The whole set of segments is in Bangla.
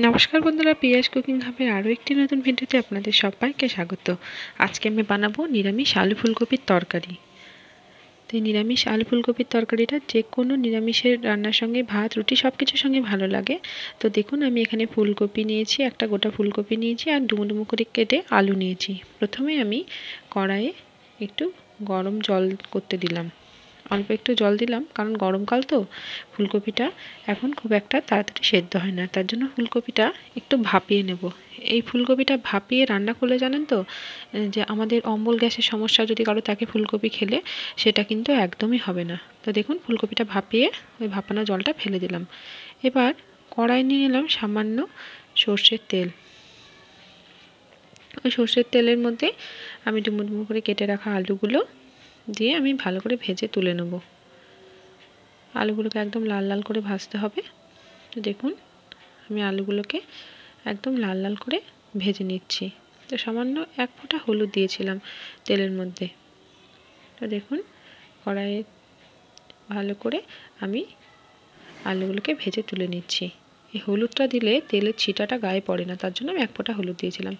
নমস্কার বন্ধুরা, পিয়াস কুকিং হাবের আরও একটি নতুন ভিডিওতে আপনাদের সবাইকে স্বাগত। আজকে আমি বানাবো নিরামিষ আলু ফুলকপির তরকারি। তো এই নিরামিষ আলু ফুলকপির তরকারিটা যে কোনো নিরামিষের রান্নার সঙ্গে ভাত রুটি সব কিছুর সঙ্গে ভালো লাগে। তো দেখুন, আমি এখানে ফুলকপি নিয়েছি, একটা গোটা ফুলকপি নিয়েছি আর ডুমো ডুমো করে কেটে আলু নিয়েছি। প্রথমে আমি কড়াইয়ে একটু গরম জল করতে দিলাম, অল্প একটু জল দিলাম, কারণ গরমকাল তো ফুলকপিটা এখন খুব একটা তাড়াতাড়ি সেদ্ধ হয় না, তার জন্য ফুলকপিটা একটু ভাপিয়ে নেব। এই ফুলকপিটা ভাপিয়ে রান্না করলে জানেন তো, যে আমাদের অম্বল গ্যাসের সমস্যা যদি কারো থাকে ফুলকপি খেলে, সেটা কিন্তু একদমই হবে না। তো দেখুন, ফুলকপিটা ভাপিয়ে ওই ভাপানো জলটা ফেলে দিলাম। এবার কড়াই নিয়ে নিলাম সামান্য সর্ষের তেল। ওই সর্ষের তেলের মধ্যে আমি ডুমো ডুমো করে কেটে রাখা আলুগুলো দিয়ে আমি ভালো করে ভেজে তুলে নেব। আলুগুলোকে একদম লাল লাল করে ভাজতে হবে। তো দেখুন, আমি আলুগুলোকে একদম লাল লাল করে ভেজে নিচ্ছি। তো সামান্য এক ফোঁটা হলুদ দিয়েছিলাম তেলের মধ্যে। তো দেখুন, কড়াইয়ে ভালো করে আমি আলুগুলোকে ভেজে তুলে নিচ্ছি। এই হলুদটা দিলে তেলের ছিটাটা গায়ে পড়ে না, তার জন্য আমি এক ফোঁটা হলুদ দিয়েছিলাম।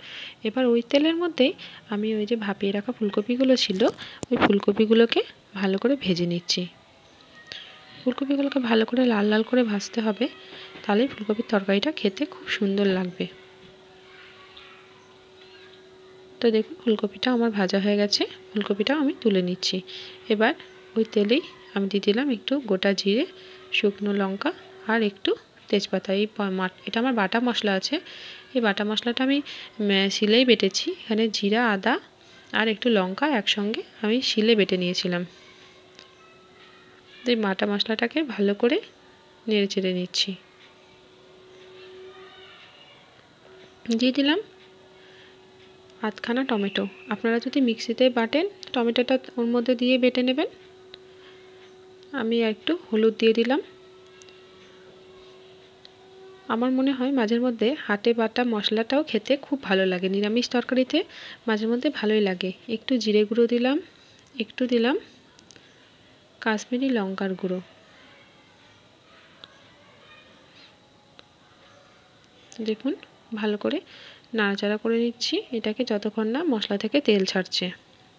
এবার ওই তেলের মধ্যেই আমি ওই যে ভাপিয়ে রাখা ফুলকপিগুলো ছিল, ওই ফুলকপিগুলোকে ভালো করে ভেজে নিচ্ছি। ফুলকপিগুলোকে ভালো করে লাল লাল করে ভাজতে হবে, তাহলে ফুলকপির তরকারিটা খেতে খুব সুন্দর লাগবে। তো দেখুন, ফুলকপিটা আমার ভাজা হয়ে গেছে, ফুলকপিটাও আমি তুলে নিচ্ছি। এবার ওই তেলেই আমি দিয়ে দিলাম একটু গোটা জিরে, শুকনো লঙ্কা আর একটু তেজপাতা। এটা আমার বাটা মশলা আছে। এই বাটা মশলাটা আমি শিলেই বেটেছি। এখানে জিরা, আদা আর একটু লঙ্কা একসঙ্গে আমি শিলে বেটে নিয়েছিলাম। এই বাটা মশলাটাকে ভালো করে নেড়ে চেড়ে নিচ্ছি। দিয়ে দিলাম আধখানা টমেটো। আপনারা যদি মিক্সিতে বাটেন, টমেটোটা ওর মধ্যে দিয়ে বেটে নেবেন। আমি একটু হলুদ দিয়ে দিলাম। আমার মনে হয় মাঝের মধ্যে হাতে বাটা মশলাটাও খেতে খুব ভালো লাগে, নিরামিষ তরকারিতে মাঝে মধ্যে ভালোই লাগে। একটু জিরে গুঁড়ো দিলাম, একটু দিলাম কাশ্মীরি লঙ্কার গুঁড়ো। দেখুন, ভালো করে নাড়াচাড়া করে নিচ্ছি এটাকে যতক্ষণ না মশলা থেকে তেল ছাড়ছে।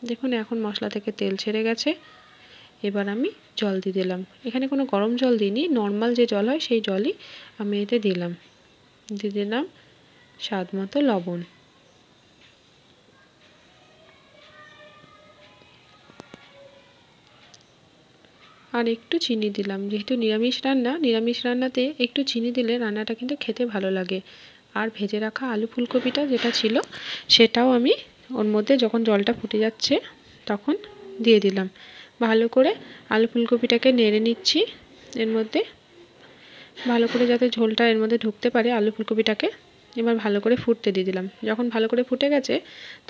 দেখুন, এখন মশলা থেকে তেল ছেড়ে গেছে। এবার আমি জল দিয়ে দিলাম। এখানে কোনো গরম জল দিইনি, নর্মাল যে জল হয় সেই জলই আমি এতে দিলাম। দিয়ে দিলাম স্বাদ মতো লবণ। আর একটু চিনি দিলাম, যেহেতু নিরামিষ রান্নাতে একটু চিনি দিলে রান্নাটা কিন্তু খেতে ভালো লাগে। আর ভেজে রাখা আলু ফুলকপিটা যেটা ছিল, সেটাও আমি ওর মধ্যে যখন জলটা ফুটে যাচ্ছে তখন দিয়ে দিলাম। ভালো করে আলু ফুলকপিটাকে নেড়ে নিচ্ছি। এর মধ্যে ভালো করে যাতে ঝোলটা এর মধ্যে ঢুকতে পারে আলু ফুলকপিটাকে। এবার ভালো করে ফুটতে দিয়ে দিলাম। যখন ভালো করে ফুটে গেছে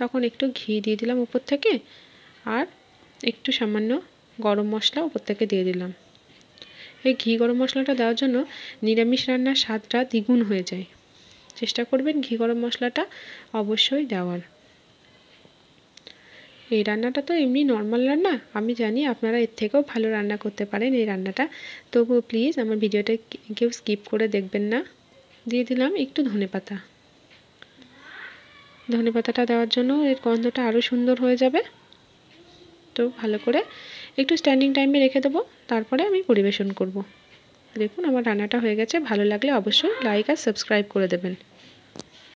তখন একটু ঘি দিয়ে দিলাম উপর থেকে, আর একটু সামান্য গরম মশলা উপর থেকে দিয়ে দিলাম। এই ঘি গরম মশলাটা দেওয়ার জন্য নিরামিষ রান্নার স্বাদটা দ্বিগুণ হয়ে যায়। চেষ্টা করবেন ঘি গরম মশলাটা অবশ্যই দেওয়ার। এই রান্নাটা তো এমনি নর্মাল রান্না, আমি জানি আপনারা এর থেকেও ভালো রান্না করতে পারেন এই রান্নাটা। তবুও প্লিজ আমার ভিডিওটা কেউ স্কিপ করে দেখবেন না। দিয়ে দিলাম একটু ধনেপাতা। ধনেপাতাটা দেওয়ার জন্য এর গন্ধটা আরও সুন্দর হয়ে যাবে। তো ভালো করে একটু স্ট্যান্ডিং টাইমে রেখে দেবো, তারপরে আমি পরিবেশন করব। দেখুন, আমার রান্নাটা হয়ে গেছে। ভালো লাগলে অবশ্যই লাইক আর সাবস্ক্রাইব করে দেবেন।